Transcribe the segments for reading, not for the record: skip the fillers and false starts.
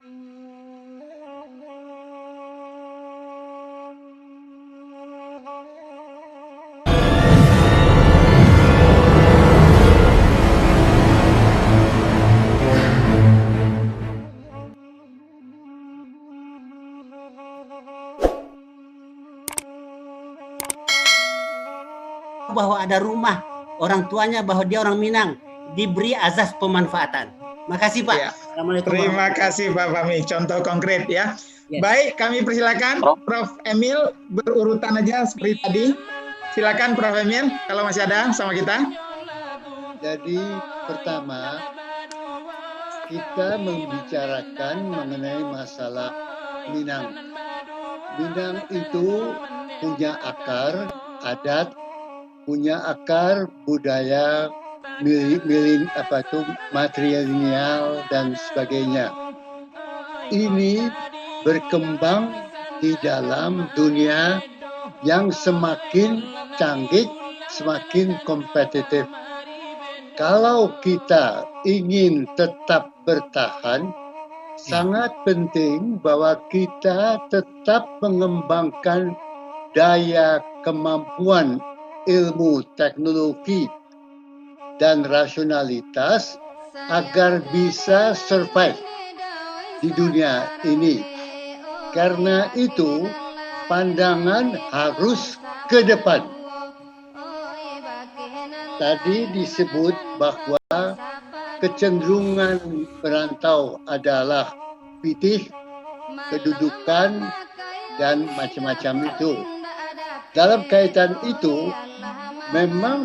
bahwa ada rumah orang tuanya, bahwa dia orang Minang, diberi azas pemanfaatan. Makasih Pak. Ya. Terima kasih Pak Fahmi, contoh konkret ya. Yes. Baik, kami persilakan Prof. Emil berurutan aja seperti tadi. Silakan Prof. Emil kalau masih ada sama kita. Jadi pertama kita membicarakan mengenai masalah Minang. Minang itu punya akar adat, punya akar budaya, matrilineal dan sebagainya. Ini berkembang di dalam dunia yang semakin canggih, semakin kompetitif. Kalau kita ingin tetap bertahan, sangat penting bahwa kita tetap mengembangkan daya kemampuan ilmu, teknologi, dan rasionalitas agar bisa survive di dunia ini. Karena itu, pandangan harus ke depan. Tadi disebut bahwa kecenderungan perantau adalah pitih, kedudukan, dan macam-macam itu. Dalam kaitan itu, memang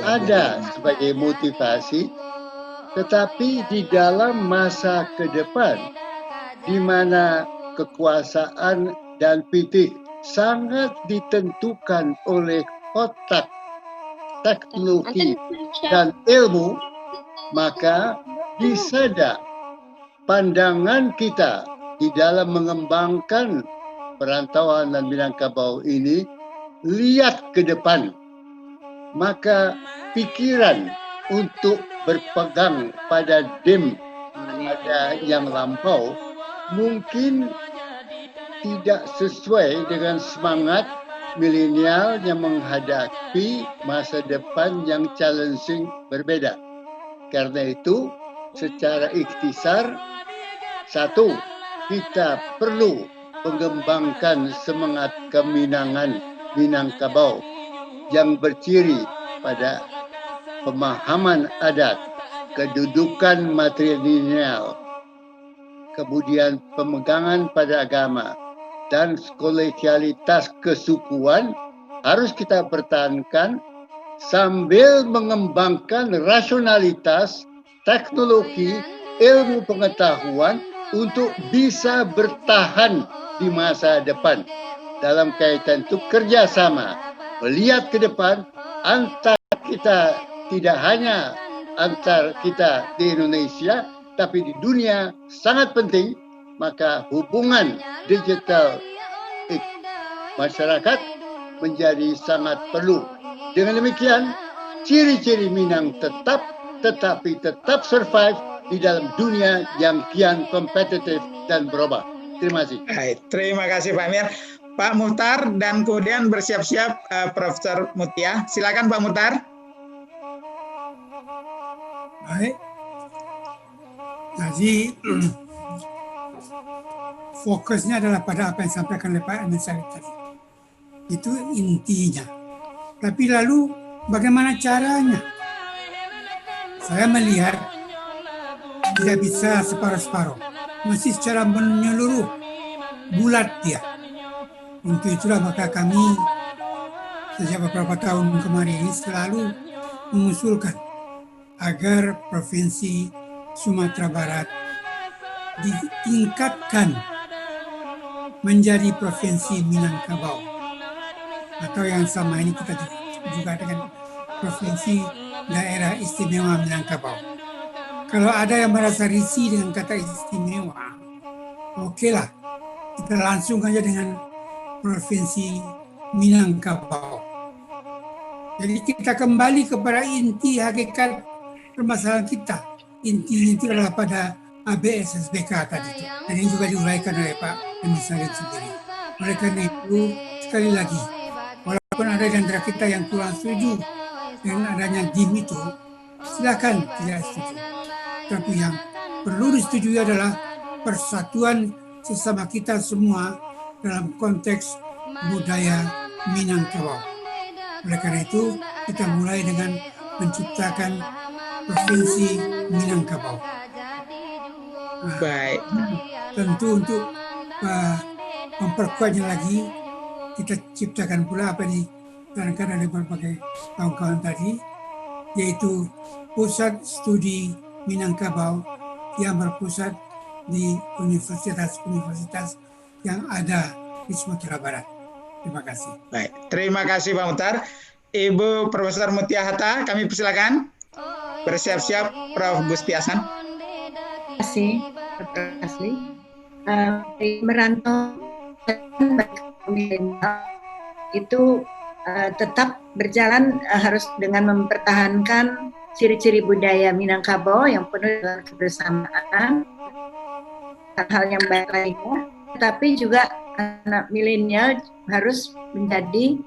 ada sebagai motivasi, tetapi di dalam masa ke depan, di mana kekuasaan dan pitih sangat ditentukan oleh otak, teknologi, dan ilmu, maka disada pandangan kita di dalam mengembangkan perantauan dan Minangkabau ini, lihat ke depan. Maka pikiran untuk berpegang pada pada yang lampau mungkin tidak sesuai dengan semangat milenial yang menghadapi masa depan yang challenging berbeda. Karena itu, secara ikhtisar, satu, kita perlu mengembangkan semangat keminangan Minangkabau yang berciri pada pemahaman adat, kedudukan matrilineal, kemudian pemegangan pada agama, dan kolegialitas kesukuan harus kita pertahankan sambil mengembangkan rasionalitas, teknologi, ilmu pengetahuan untuk bisa bertahan di masa depan. Dalam kaitan itu kerjasama, melihat ke depan antar kita, tidak hanya antar kita di Indonesia, tapi di dunia sangat penting. Maka hubungan digital masyarakat menjadi sangat perlu. Dengan demikian, ciri-ciri Minang tetapi tetap survive di dalam dunia yang kian kompetitif dan berubah. Terima kasih. Baik, terima kasih Pak Amir. Pak Muhtar dan kemudian bersiap-siap Profesor Mutia. Silakan Pak Muhtar. Baik. Jadi fokusnya adalah pada apa yang disampaikan oleh Pak Emil Said tadi. Itu intinya. Tapi lalu bagaimana caranya? Saya melihat tidak bisa separuh-separuh. Mesti secara menyeluruh, bulat dia. Untuk itulah maka kami sejak beberapa tahun kemarin ini selalu mengusulkan agar Provinsi Sumatera Barat ditingkatkan menjadi Provinsi Minangkabau, atau yang sama ini kita juga dengan Provinsi Daerah Istimewa Minangkabau. Kalau ada yang merasa risih dengan kata istimewa, oke lah, kita langsung aja dengan Provinsi Minangkabau. Jadi kita kembali kepada inti hakikat permasalahan kita. Intinya itu adalah pada ABSSBK tadi itu. Dan ini juga diuraikan oleh Pak Emil Salim sendiri. Oleh karena itu, sekali lagi, walaupun ada di antara kita yang kurang setuju dengan adanya GIM itu, silakan tidak setuju. Tapi yang perlu disetujui adalah persatuan sesama kita semua dalam konteks budaya Minangkabau. Oleh karena itu, kita mulai dengan menciptakan Provinsi Minangkabau. Baik. Tentu untuk memperkuatnya lagi, kita ciptakan pula apa yang diterangkan oleh berbagai kawan-kawan tadi, yaitu Pusat Studi Minangkabau yang berpusat di universitas-universitas yang ada di Sumatera Barat. Terima kasih. Baik, terima kasih Pak Muhtar. Ibu Profesor Mutia Hatta, kami persilakan. Bersiap-siap Prof. Gusti Hasan. Terima kasih. Merantau itu tetap berjalan harus dengan mempertahankan ciri-ciri budaya Minangkabau yang penuh dengan kebersamaan, hal-hal yang baik lainnya, tapi juga anak milenial harus menjadi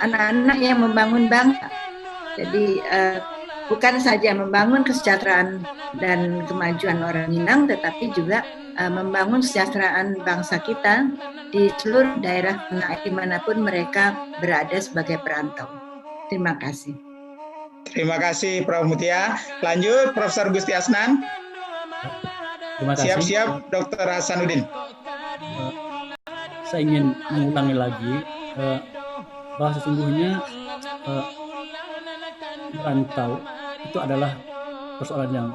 anak-anak yang membangun bangsa. Jadi bukan saja membangun kesejahteraan dan kemajuan orang Minang, tetapi juga membangun kesejahteraan bangsa kita di seluruh daerah dimanapun mereka berada sebagai perantau. Terima kasih. Terima kasih Prof. Mutia. Lanjut Profesor Gusti Hasnan. Terima kasih. Siap-siap Dr. Hasanuddin. Saya ingin mengulangi lagi bahwa sesungguhnya merantau itu adalah persoalan yang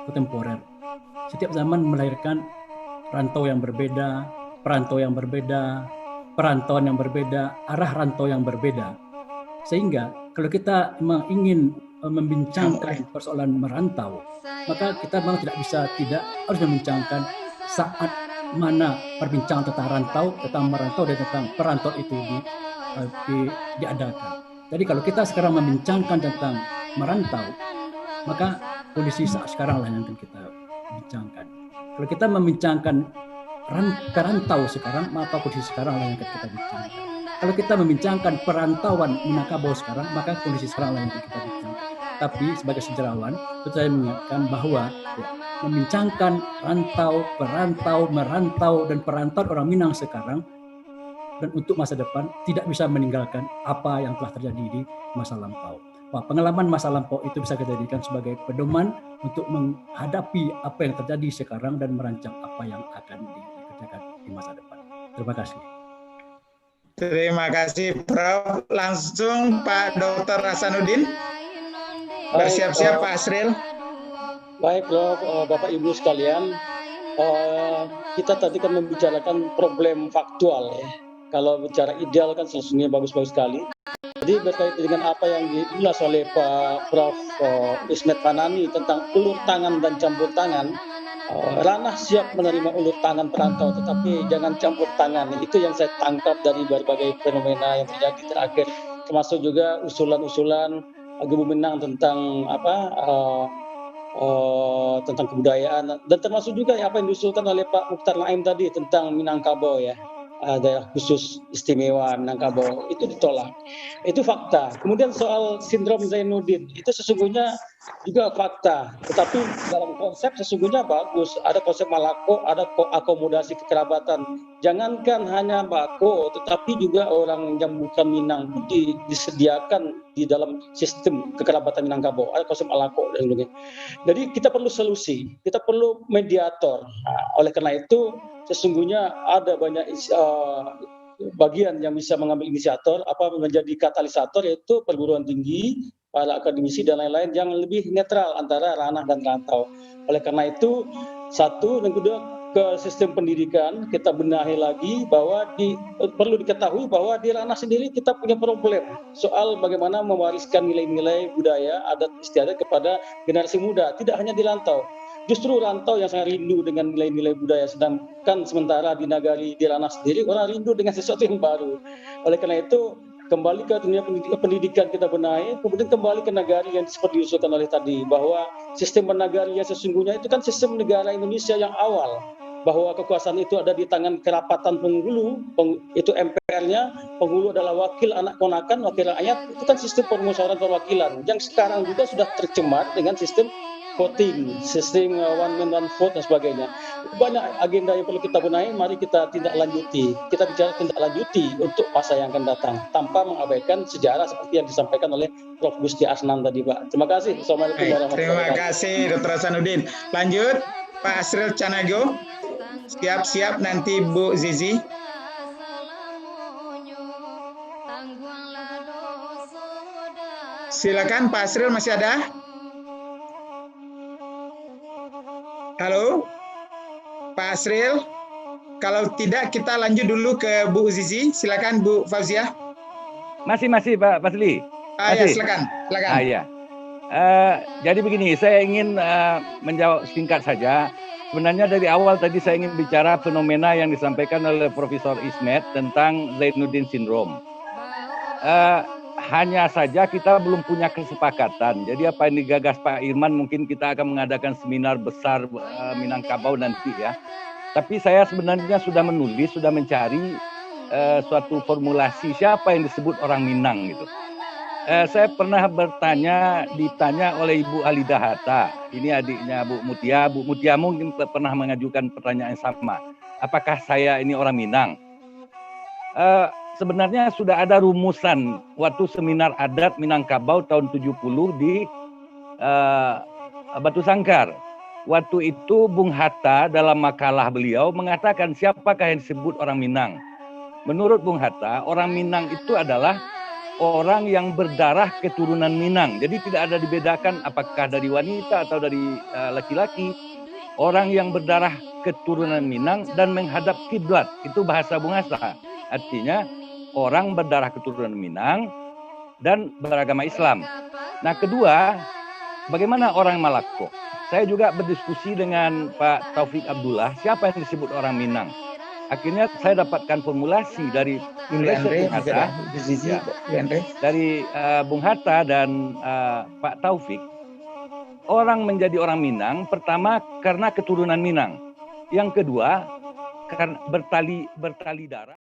kontemporer. Setiap zaman melahirkan rantau yang berbeda, perantau yang berbeda, perantauan yang berbeda, arah rantau yang berbeda. Sehingga kalau kita memang ingin membincangkan persoalan merantau, maka kita memang tidak harus membincangkan saat mana perbincangan tentang rantau, tentang merantau dan tentang perantau itu diadakan. Jadi kalau kita sekarang membincangkan tentang merantau, maka kondisi saat sekarang lah yang akan kita bincangkan. Kalau kita membincangkan rantau sekarang, maka kondisi sekarang lah yang akan kita bincangkan. Kalau kita membincangkan perantauan Minangkabau sekarang, maka kondisi sekarang lah yang akan kita bincangkan. Tapi sebagai sejarawan, saya mengingatkan bahwa membincangkan rantau, perantau, merantau, dan perantauan orang Minang sekarang dan untuk masa depan tidak bisa meninggalkan apa yang telah terjadi di masa lampau. Pengalaman masa lampau itu bisa kita jadikan sebagai pedoman untuk menghadapi apa yang terjadi sekarang dan merancang apa yang akan dikerjakan di masa depan. Terima kasih. Terima kasih Prof. Langsung Pak Dr. Hasanuddin. Bersiap-siap Pak Asril. Baik Prof, Bapak Ibu sekalian, kita tadi kan membicarakan problem faktual ya. Kalau bicara ideal kan sesungguhnya bagus-bagus sekali. Jadi berkait dengan apa yang diulas oleh Pak Prof. Ismet Fanani tentang ulur tangan dan campur tangan, ranah siap menerima ulur tangan perantau, tetapi jangan campur tangan. Itu yang saya tangkap dari berbagai fenomena yang terjadi terakhir, termasuk juga usulan-usulan Gemu Minang tentang tentang kebudayaan, dan termasuk juga apa yang diusulkan oleh Pak Mukhtar Naim tadi tentang Minangkabau ya, daerah khusus istimewa Minangkabau, itu ditolak. Itu fakta. Kemudian soal sindrom Zainuddin itu sesungguhnya juga fakta, tetapi dalam konsep sesungguhnya bagus. Ada konsep Malako, ada akomodasi kekerabatan. Jangankan hanya Bako, tetapi juga orang yang bukan Minang disediakan di dalam sistem kekerabatan Minangkabau. Ada konsep Malako dan sebagainya. Jadi kita perlu solusi, kita perlu mediator. Nah, oleh karena itu sesungguhnya ada banyak bagian yang bisa mengambil inisiator, menjadi katalisator, yaitu perguruan tinggi, para akademisi dan lain-lain yang lebih netral antara ranah dan rantau. Oleh karena itu, satu dan kedua, ke sistem pendidikan kita benahi lagi bahwa perlu diketahui bahwa di ranah sendiri kita punya problem soal bagaimana mewariskan nilai-nilai budaya, adat istiadat kepada generasi muda, tidak hanya di rantau. Justru rantau yang sangat rindu dengan nilai-nilai budaya, sedangkan sementara di nagari, di ranah sendiri orang rindu dengan sesuatu yang baru. Oleh karena itu kembali ke dunia pendidikan kita benahi, kemudian kembali ke negara yang seperti diusulkan oleh tadi, bahwa sistem bernegara sesungguhnya itu kan sistem negara Indonesia yang awal, bahwa kekuasaan itu ada di tangan kerapatan penghulu, itu MPR-nya, penghulu adalah wakil anak ponakan, wakil rakyat, itu kan sistem permusyawaratan perwakilan, yang sekarang juga sudah tercemar dengan sistem voting, sistem one man one vote dan sebagainya. Banyak agenda yang perlu kita benahi, mari kita tindak lanjuti. Kita bicara tindak lanjuti untuk masa yang akan datang, tanpa mengabaikan sejarah seperti yang disampaikan oleh Prof. Gusti Asnan tadi, Pak. Terima kasih. Assalamualaikum warahmatullahi wabarakatuh. Terima kasih Dr. Hasanuddin. Lanjut, Pak Asril Canago. Siap-siap nanti Bu Zizi. Silakan Pak Asril, masih ada? Halo, Pak Asril. Kalau tidak, kita lanjut dulu ke Bu Zizi. Silakan Bu Fauziah. Masih Pak Pasli. Ya, silakan. Ya. Jadi begini, saya ingin menjawab singkat saja. Sebenarnya dari awal tadi saya ingin bicara fenomena yang disampaikan oleh Profesor Ismet tentang Zainuddin Syndrome. Hanya saja kita belum punya kesepakatan. Jadi apa yang digagas Pak Irman, mungkin kita akan mengadakan seminar besar Minangkabau nanti ya. Tapi saya sebenarnya sudah menulis, sudah mencari suatu formulasi siapa yang disebut orang Minang gitu. Saya pernah ditanya oleh Ibu Alida Hatta, ini adiknya Bu Mutia. Bu Mutia mungkin pernah mengajukan pertanyaan yang sama. Apakah saya ini orang Minang? Sebenarnya sudah ada rumusan waktu seminar adat Minangkabau tahun 70 di Batu Sangkar. Waktu itu Bung Hatta dalam makalah beliau mengatakan siapakah yang disebut orang Minang. Menurut Bung Hatta, orang Minang itu adalah orang yang berdarah keturunan Minang. Jadi tidak ada dibedakan apakah dari wanita atau dari laki-laki. Orang yang berdarah keturunan Minang dan menghadap kiblat. Itu bahasa Bung Hatta. Artinya orang berdarah keturunan Minang dan beragama Islam. Nah, kedua, bagaimana orang Malako? Saya juga berdiskusi dengan Pak Taufik Abdullah, siapa yang disebut orang Minang. Akhirnya saya dapatkan formulasi dari Bung Hatta dan Pak Taufik. Orang menjadi orang Minang, pertama karena keturunan Minang. Yang kedua, karena bertali darah.